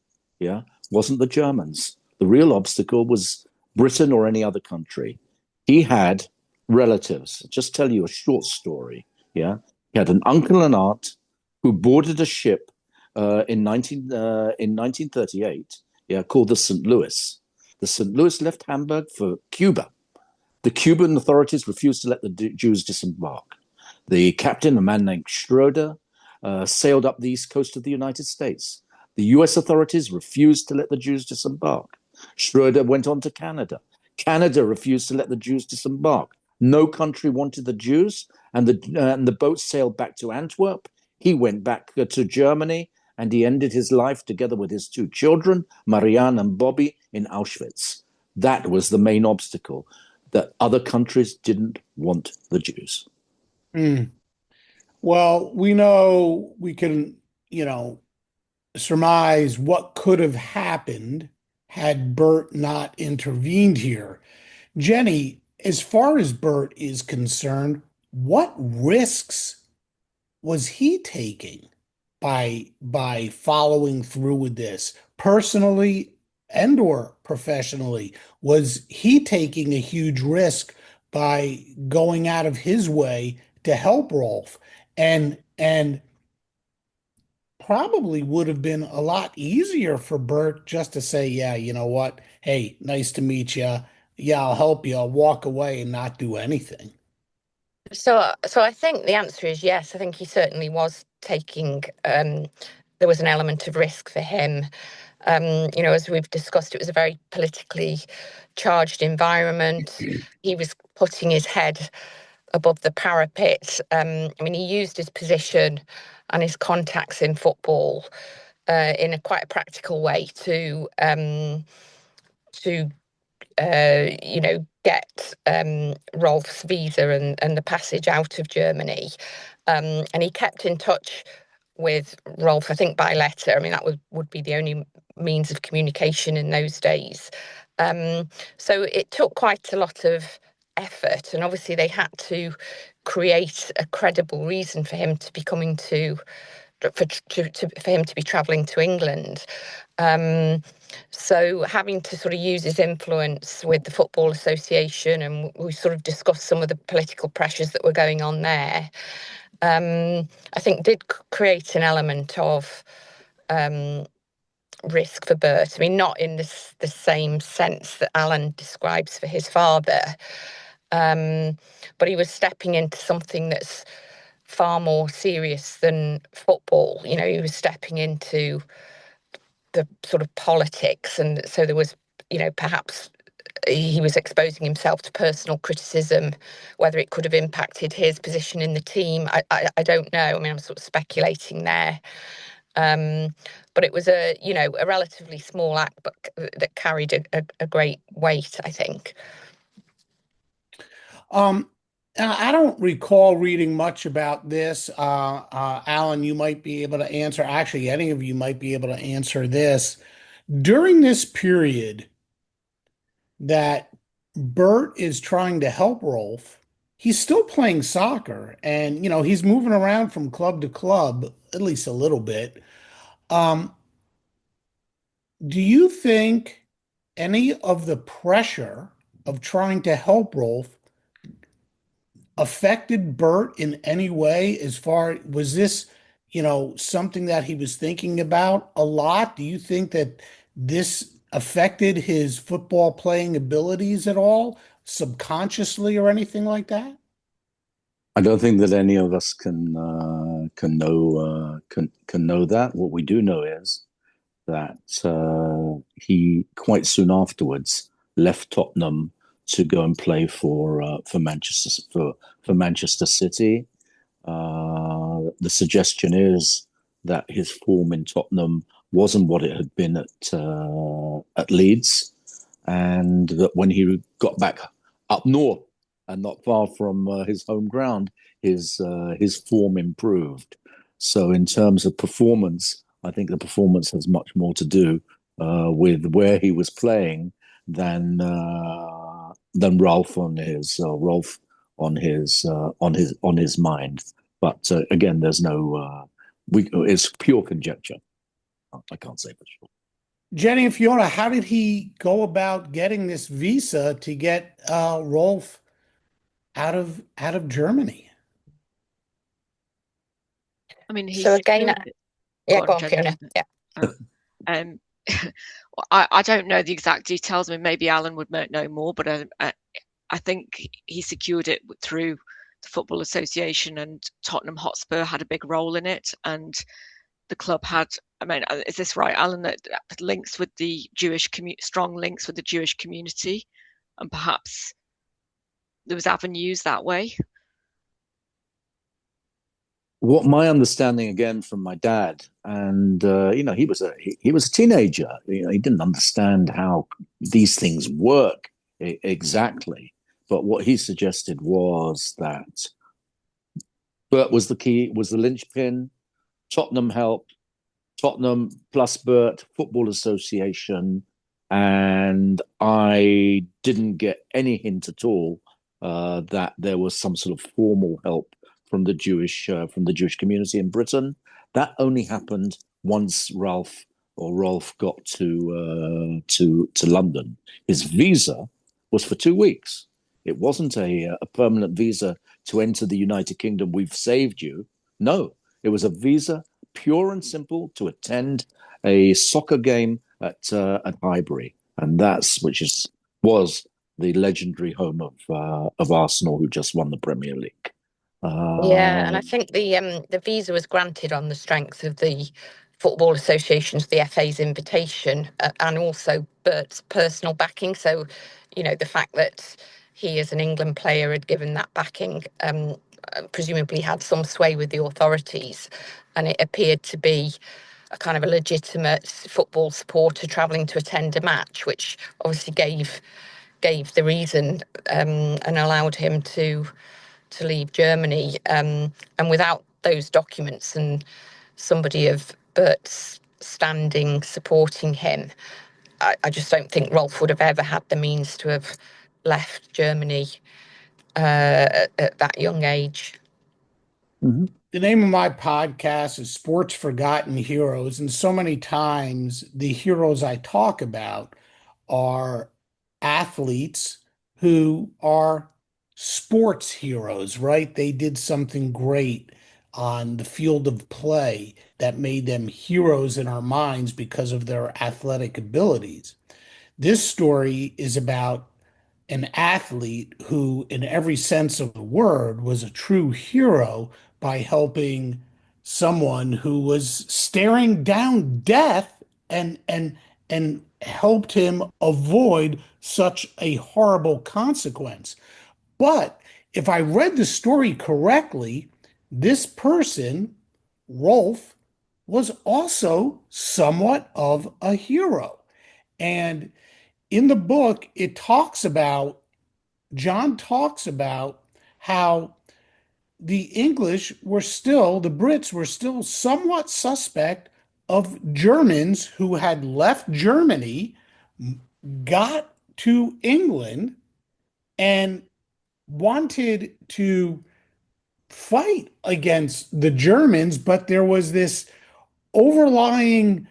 D: wasn't the Germans. The real obstacle was Britain or any other country. He had relatives. Just tell you a short story. Yeah, he had an uncle and aunt who boarded a ship in 1938. Yeah, called the St. Louis. The St. Louis left Hamburg for Cuba. The Cuban authorities refused to let the Jews disembark. The captain, a man named Schroeder, sailed up the east coast of the United States. The US authorities refused to let the Jews disembark. Schroeder went on to Canada. Canada refused to let the Jews disembark. No country wanted the Jews, and the boat sailed back to Antwerp. He went back to Germany, and he ended his life together with his two children, Marianne and Bobby, in Auschwitz. That was the main obstacle, that other countries didn't want the Jews.
A: Well, we know we can, surmise what could have happened had Bert not intervened here. Jenny, as far as Bert is concerned, what risks was he taking by following through with this personally and or professionally? Was he taking a huge risk by going out of his way to help Rolf? And probably would have been a lot easier for Bert just to say, yeah, you know what? Hey, nice to meet you. Yeah, I'll help you. I'll walk away and not do anything.
B: So I think the answer is yes. I think he certainly was taking. There was an element of risk for him. As we've discussed, it was a very politically charged environment. He was putting his head above the parapet. He used his position and his contacts in football in a quite a practical way to get Rolf's visa and the passage out of Germany. And he kept in touch with Rolf, I think, by letter. That would be the only means of communication in those days. So it took quite a lot of effort, and obviously they had to create a credible reason for him to be coming for him to be travelling to England. So having to sort of use his influence with the Football Association, and we sort of discussed some of the political pressures that were going on there, I think did create an element of risk for Bert. Not in the same sense that Alan describes for his father, but he was stepping into something that's far more serious than football. He was stepping into the sort of politics, and so there was, perhaps he was exposing himself to personal criticism. Whether it could have impacted his position in the team, I don't know. I'm sort of speculating there. But it was a relatively small act, but that carried a great weight, I think.
A: I don't recall reading much about this. Alan, you might be able to answer. Actually, any of you might be able to answer this. During this period that Bert is trying to help Rolf, he's still playing soccer, and he's moving around from club to club, at least a little bit. Um, do you think any of the pressure of trying to help Rolf affected Bert in any way? Was this, something that he was thinking about a lot? Do you think that this affected his football playing abilities at all, subconsciously or anything like that?
D: I don't think that any of us can know that. What we do know is that he quite soon afterwards left Tottenham to go and play for Manchester City. The suggestion is that his form in Tottenham wasn't what it had been at Leeds, and that when he got back up north and not far from his home ground, his form improved. So in terms of performance, I think the performance has much more to do with where he was playing than Rolf on his mind. But again, there's no it's pure conjecture. I can't say for sure.
A: Jenny and Fiona, how did he go about getting this visa to get Rolf out of Germany?
C: I mean, he
B: So again,
C: secured it.
B: yeah,
C: Go
B: go
C: on,
B: on,
C: Jenny.
B: Fiona. Yeah.
C: Oh, um, I don't know the exact details. I mean, maybe Alan would know more, but I think he secured it through the Football Association, and Tottenham Hotspur had a big role in it. And the club had, I mean, is this right, Alan, that links with the strong links with the Jewish community, and perhaps there was avenues that way?
D: What my understanding again from my dad, and he was a teenager. He didn't understand how these things work exactly. But what he suggested was that Bert was the key, was the linchpin. Tottenham helped. Tottenham plus Bert Football Association, and I didn't get any hint at all that there was some sort of formal help from the Jewish community in Britain. That only happened once Rolf got to London. His visa was for 2 weeks. It wasn't a permanent visa to enter the United Kingdom. We've saved you. No, it was a visa pure and simple to attend a soccer game at Highbury, and was the legendary home of Arsenal, who just won the Premier League.
B: Yeah, and I think the visa was granted on the strength of the Football Association's, the FA's invitation, and also Bert's personal backing. So, the fact that he, as an England player, had given that backing, presumably had some sway with the authorities, and it appeared to be a kind of a legitimate football supporter travelling to attend a match, which obviously gave the reason, and allowed him to leave Germany. And without those documents and somebody of Bert's standing supporting him, I just don't think Rolf would have ever had the means to have left Germany at that young age.
D: Mm-hmm.
A: The name of my podcast is Sports Forgotten Heroes, and so many times the heroes I talk about are athletes who are sports heroes, right? They did something great on the field of play that made them heroes in our minds because of their athletic abilities. This story is about an athlete who, in every sense of the word, was a true hero by helping someone who was staring down death and helped him avoid such a horrible consequence. But if I read the story correctly, this person, Rolf, was also somewhat of a hero. And in the book, John talks about how the Brits were still somewhat suspect of Germans who had left Germany, got to England, and wanted to fight against the Germans, but there was this overlying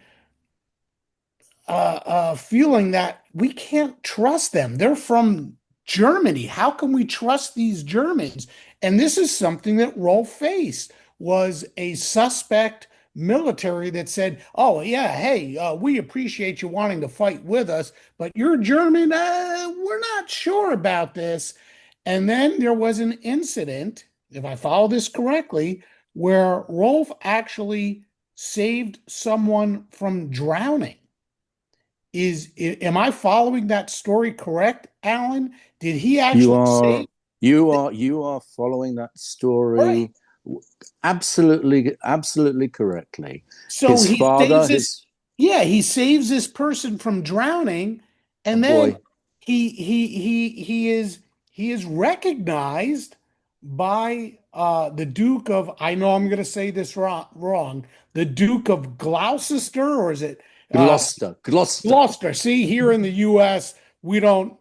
A: feeling that we can't trust them. They're from Germany. How can we trust these Germans? And this is something that Rolf faced, was a suspect military that said, "Oh yeah, hey, we appreciate you wanting to fight with us, but you're German. We're not sure about this." And then there was an incident, if I follow this correctly, where Rolf actually saved someone from drowning. Am I following that story correct, Alan? Did he
D: You
A: actually
D: are
A: say?
D: you are following that
A: Right.
D: story absolutely correctly.
A: So
D: His
A: he saves
D: father,
A: this,
D: his
A: yeah, he saves this person from drowning,
D: oh
A: and then
D: boy,
A: he is recognized by the Duke of, I know I'm going to say this wrong, the Duke of Gloucester, or is it
D: Gloucester.
A: Gloucester? See, here in the U.S., we don't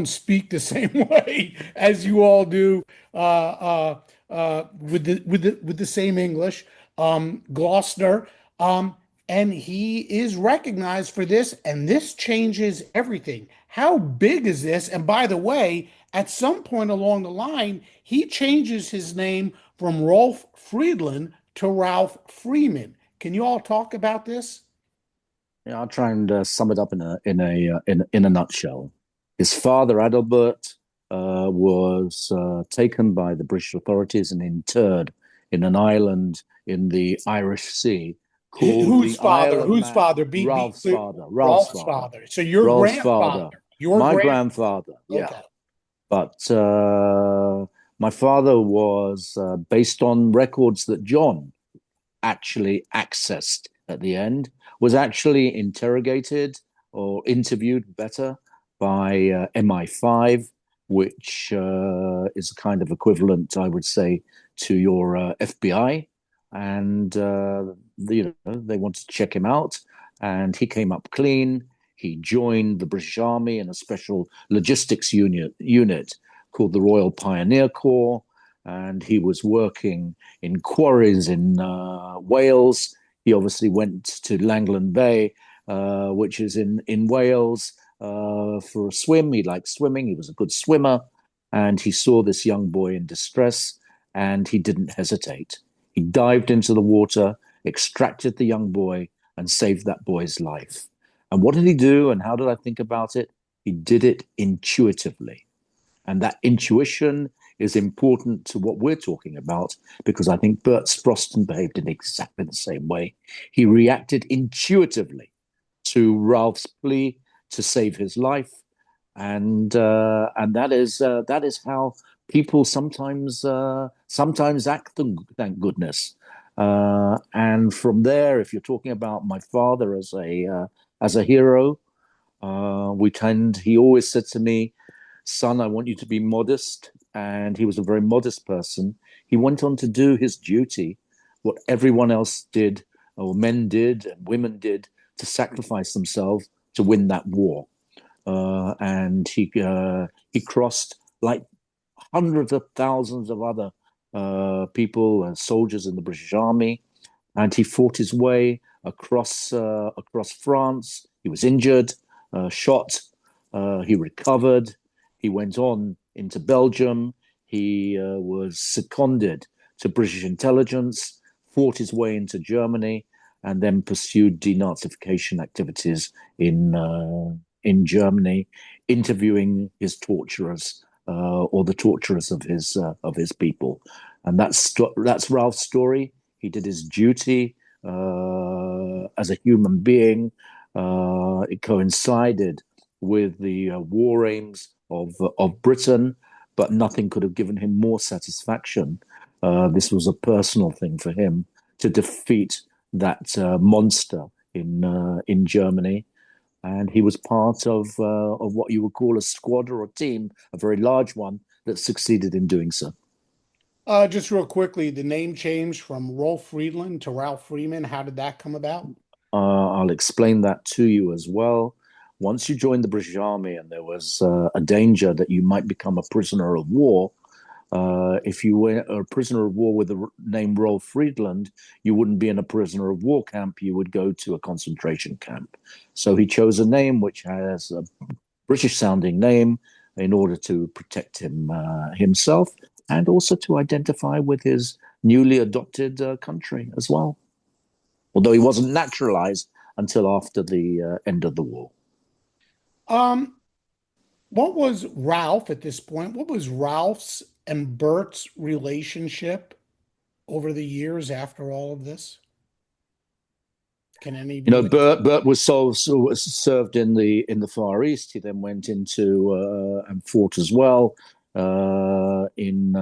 A: speak the same way as you all do with the same English. Gloucester. and he is recognized for this, and this changes everything. How big is this? And by the way, at some point along the line, he changes his name from Rolf Friedland to Ralph Freeman. Can you all talk about this?
D: Yeah, I'll try and sum it up in a nutshell. His father, Adalbert, was taken by the British authorities and interred in an island in the Irish Sea called
A: Whose
D: the Isle
A: father?
D: of
A: Whose
D: Man.
A: father?
D: Ralph's father. Ralph's
A: Rolf's
D: father.
A: father. So your
D: Ralph's father.
A: grandfather. Your
D: My
A: grand.
D: grandfather. Yeah.
A: Okay.
D: But my father was based on records that John actually accessed at the end, was actually interrogated or interviewed better by MI5, which is a kind of equivalent, I would say, to your FBI. And they wanted to check him out, and he came up clean. He joined the British Army in a special logistics unit called the Royal Pioneer Corps, and he was working in quarries in Wales. He obviously went to Langland Bay, which is in Wales, for a swim. He liked swimming. He was a good swimmer. And he saw this young boy in distress, and he didn't hesitate. He dived into the water, extracted the young boy, and saved that boy's life. And what did he do, and how did I think about it? He did it intuitively. And that intuition is important to what we're talking about, because I think Bert Sproston behaved in exactly the same way. He reacted intuitively to Ralph's plea to save his life, and that is how people sometimes act. Thank goodness. And from there, if you're talking about my father as a hero, he always said to me, son, I want you to be modest. And he was a very modest person. He went on to do his duty, what everyone else did, or men did, and women did, to sacrifice themselves to win that war. And he crossed, like hundreds of thousands of other people and soldiers in the British Army, and he fought his way across France. He was injured, shot. He recovered. He went on into Belgium. He was seconded to British intelligence, fought his way into Germany, and then pursued denazification activities in Germany, interviewing his torturers, or the torturers of his people. And that's Ralph's story. He did his duty as a human being. It coincided with the war aims of Britain, but nothing could have given him more satisfaction. This was a personal thing for him to defeat that monster in Germany, and he was part of what you would call a squad or a team, a very large one, that succeeded in doing so.
A: Just real quickly, the name change from Rolf Friedland to Ralph Freeman. How did that come about?
D: I'll explain that to you as well. Once you joined the British Army and there was a danger that you might become a prisoner of war, if you were a prisoner of war with the name Rolf Friedland, you wouldn't be in a prisoner of war camp. You would go to a concentration camp. So he chose a name which has a British-sounding name in order to protect himself, and also to identify with his newly adopted country as well. Although he wasn't naturalized until after the end of the war.
A: What was Ralph at this point? What was Ralph's and Bert's relationship over the years after all of this? Can any of you?
D: Bert was served in the Far East. He then went into and fought as well in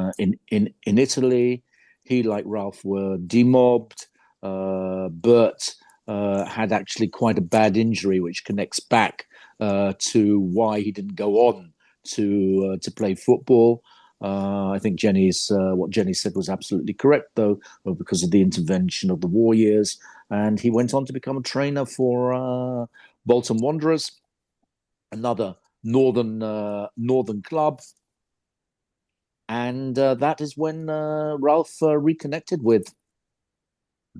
D: Italy. He, like Ralph, were demobbed. Bert had actually quite a bad injury, which connects back to why he didn't go on to play football. I think what Jenny said was absolutely correct, though, because of the intervention of the war years. And he went on to become a trainer for Bolton Wanderers, another northern club. And that is when Ralph reconnected with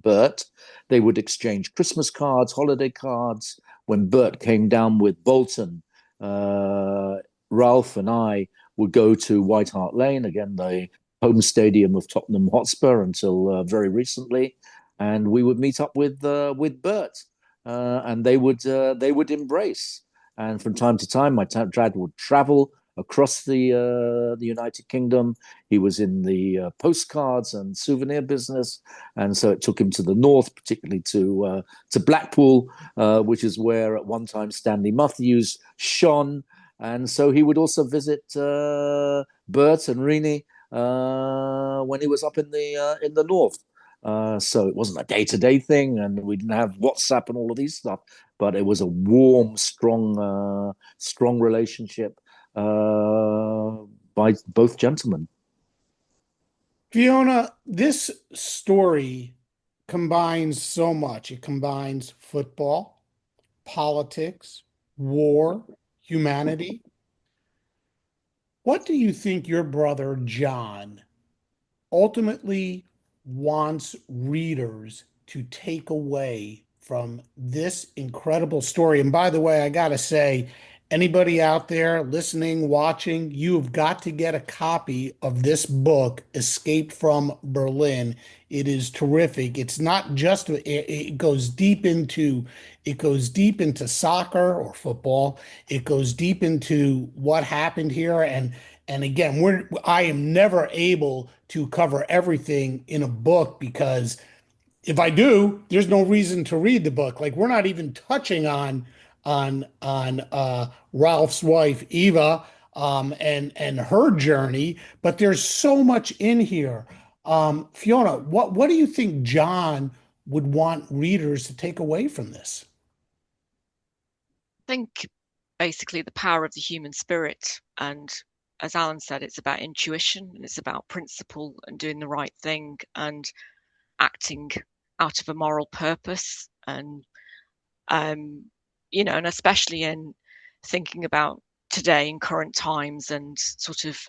D: Bert. They would exchange Christmas cards, holiday cards. When Bert came down with Bolton, Ralph and I would go to White Hart Lane, again, the home stadium of Tottenham Hotspur until very recently, and we would meet up with Bert, and they would embrace. And from time to time, my dad would travel across the United Kingdom. He was in the postcards and souvenir business, and so it took him to the north, particularly to Blackpool, which is where at one time Stanley Matthews shone. And so he would also visit Bert and Rini when he was up in the north. So it wasn't a day-to-day thing, and we didn't have WhatsApp and all of these stuff, but it was a warm, strong relationship by both gentlemen.
A: Fiona, this story combines so much. It combines football, politics, war, humanity. What do you think your brother John ultimately wants readers to take away from this incredible story? And by the way, I got to say, anybody out there listening, watching, you've got to get a copy of this book, Escape from Berlin. It is terrific. It's not just it goes deep into soccer or football. It goes deep into what happened here, and again, I am never able to cover everything in a book, because if I do, there's no reason to read the book. Like, we're not even touching on Ralph's wife Eva, and her journey, but there's so much in here. Fiona, what do you think John would want readers to take away from this?
C: I think basically the power of the human spirit. And as Alan said, it's about intuition and it's about principle and doing the right thing and acting out of a moral purpose. And, and especially in thinking about today in current times and sort of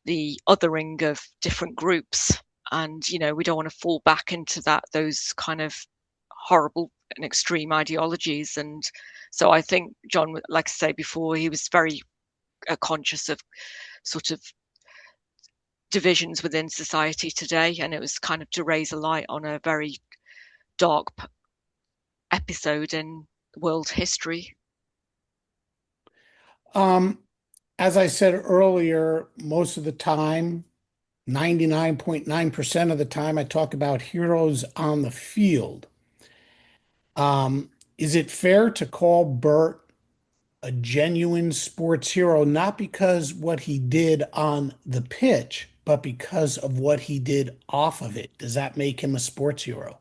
C: the othering of different groups. And, we don't want to fall back into those kind of horrible and extreme ideologies. And so I think John, like I say before, he was very conscious of sort of divisions within society today, and it was kind of to raise a light on a very dark episode in world history.
A: As I said earlier, most of the time, 99.9% of the time, I talk about heroes on the field. Is it fair to call Bert a genuine sports hero, not because what he did on the pitch, but because of what he did off of it? Does that make him a sports hero?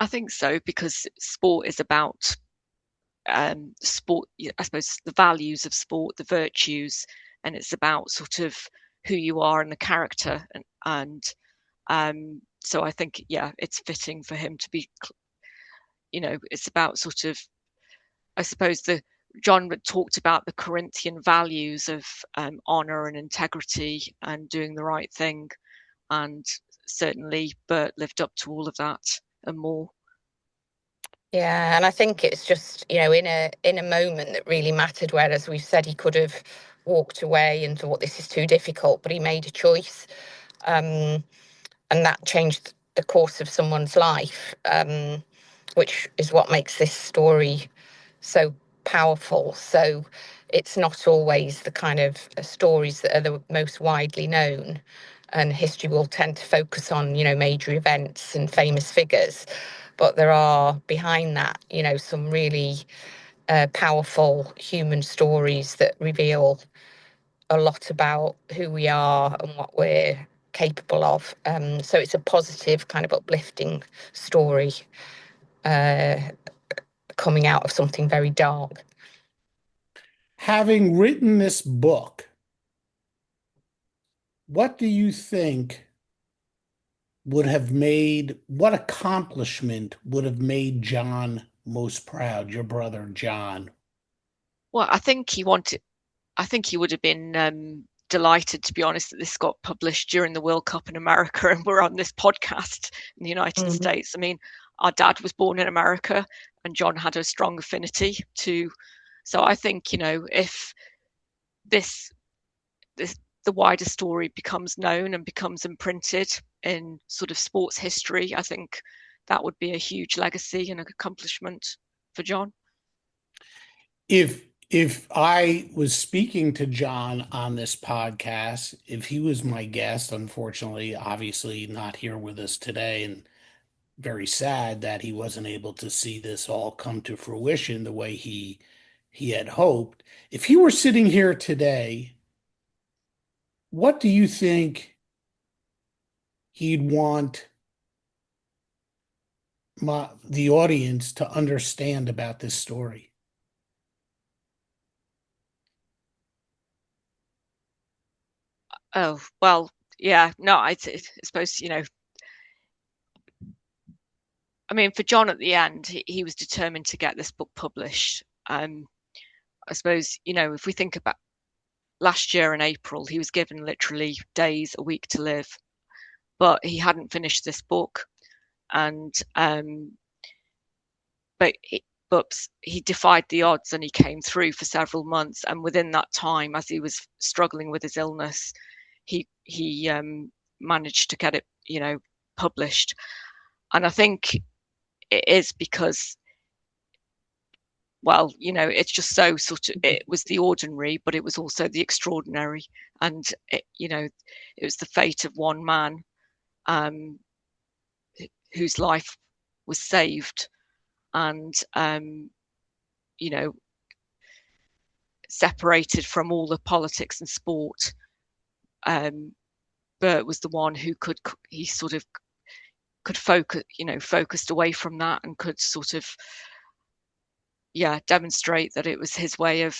C: I think so, because sport is about sport, I suppose, the values of sport, the virtues, and it's about sort of who you are and the character. And so I think, yeah, it's fitting for him to be, it's about sort of, I suppose John talked about the Corinthian values of honor and integrity and doing the right thing. And certainly Bert lived up to all of that and more.
B: Yeah, and I think it's just, in a moment that really mattered, where, as we've said, he could have walked away and thought this is too difficult, but he made a choice. And that changed the course of someone's life, which is what makes this story so powerful. So it's not always the kind of stories that are the most widely known, and history will tend to focus on, major events and famous figures. But there are behind that, some really powerful human stories that reveal a lot about who we are and what we're capable of. So it's a positive, kind of uplifting story coming out of something very dark.
A: Having written this book, what do you think what accomplishment would have made John most proud, your brother John?
C: Well, I think he would have been delighted, to be honest, that this got published during the World Cup in America, and we're on this podcast in the United States. I mean, our dad was born in America, and John had a strong affinity to. So I think, you know, if this the wider story becomes known and becomes imprinted in sort of sports history, I think that would be a huge legacy and an accomplishment for John.
A: If I was speaking to John on this podcast, if he was my guest, unfortunately, obviously not here with us today, and very sad that he wasn't able to see this all come to fruition the way he had hoped. If he were sitting here today, what do you think he'd want the audience to understand about this story?
C: Oh, well, yeah, no, I suppose, you know, I mean, for John at the end, he was determined to get this book published. I suppose, you know, if we think about last year in April, he was given literally days, a week to live, but he hadn't finished this book. And, but he defied the odds and he came through for several months. And within that time, as he was struggling with his illness, he managed to get it, you know, published. And I think it is because, well, you know, it's just so sort of, it was the ordinary, but it was also the extraordinary. And, you know, it was the fate of one man whose life was saved and, you know, separated from all the politics and sport. Bert was the one who he sort of could focus, you know, focused away from that and could sort of, yeah, demonstrate that it was his way of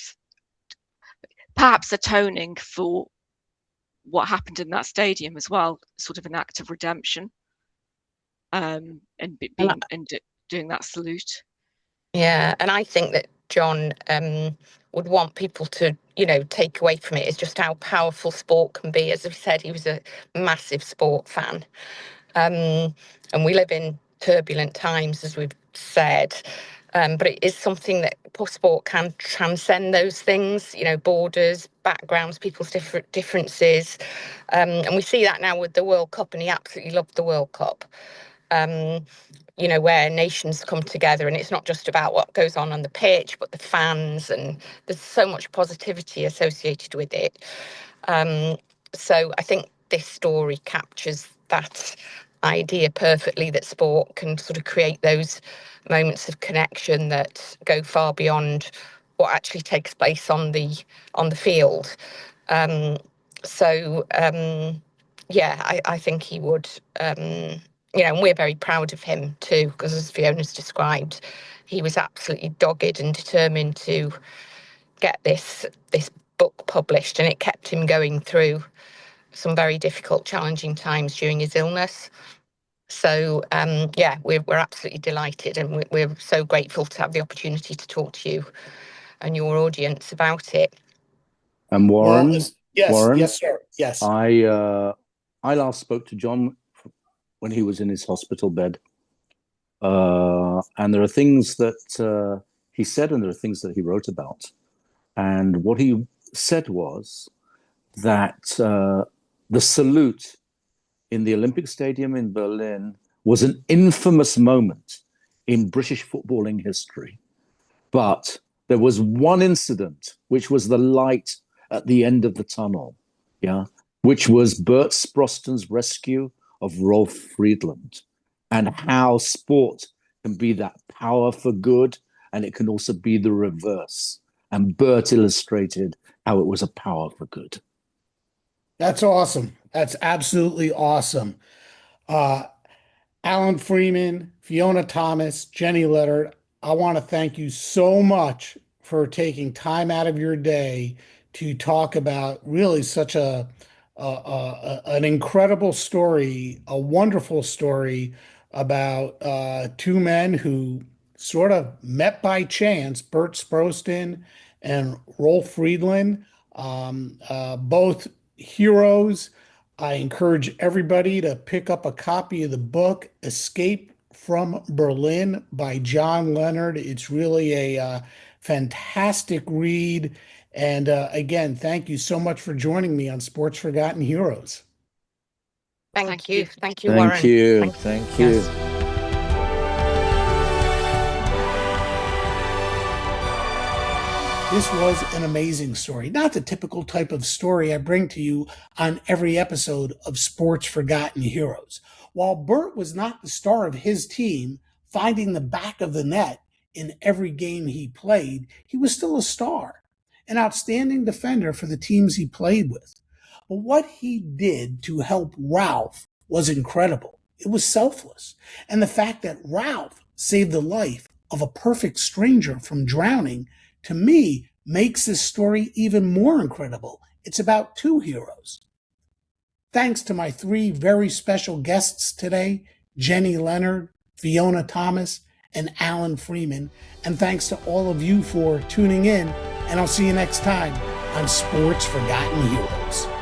C: perhaps atoning for what happened in that stadium as well, sort of an act of redemption, and doing that salute.
B: Yeah, and I think that John would want people to, you know, take away from it is just how powerful sport can be. As we said, he was a massive sport fan. And we live in turbulent times, as we've said. But it is something that sport can transcend those things, you know, borders, backgrounds, people's differences. And we see that now with the World Cup, and he absolutely loved the World Cup. You know, where nations come together, and it's not just about what goes on the pitch, but the fans, and there's so much positivity associated with it. So I think this story captures that idea perfectly, that sport can sort of create those moments of connection that go far beyond what actually takes place on the field. Yeah, I think he would. You know, and we're very proud of him too, because as Fiona's described, he was absolutely dogged and determined to get this book published, and it kept him going through some very difficult, challenging times during his illness. So, yeah, we're absolutely delighted, and we're so grateful to have the opportunity to talk to you and your audience about it.
D: And Warren,
A: Well, yes, sir. Yes.
D: I last spoke to John when he was in his hospital bed. And there are things that he said, and there are things that he wrote about. And what he said was that the salute in the Olympic Stadium in Berlin was an infamous moment in British footballing history. But there was one incident, which was the light at the end of the tunnel, yeah, which was Bert Sproston's rescue of Rolf Friedland, and how sport can be that power for good, and it can also be the reverse. And Bert illustrated how it was a power for good.
A: That's awesome. That's absolutely awesome. Alan Freeman, Fiona Thomas, Jenny Leonard, I want to thank you so much for taking time out of your day to talk about really such an incredible story, a wonderful story about two men who sort of met by chance, Bert Sproston and Rolf Friedland, both Heroes. I encourage everybody to pick up a copy of the book, Escape from Berlin by John Leonard. It's really a fantastic read. And again, thank you so much for joining me on Sports Forgotten Heroes.
B: Thank you. Thank you,
D: Thank
B: Warren.
D: you. Thank you.
C: Yes.
A: This was an amazing story, not the typical type of story I bring to you on every episode of Sports Forgotten Heroes. While Bert was not the star of his team, finding the back of the net in every game he played, he was still a star, an outstanding defender for the teams he played with. But what he did to help Ralph was incredible. It was selfless. And the fact that Ralph saved the life of a perfect stranger from drowning, to me, makes this story even more incredible. It's about two heroes. Thanks to my three very special guests today, Jenny Leonard, Fiona Thomas, and Alan Freeman. And thanks to all of you for tuning in. And I'll see you next time on Sports Forgotten Heroes.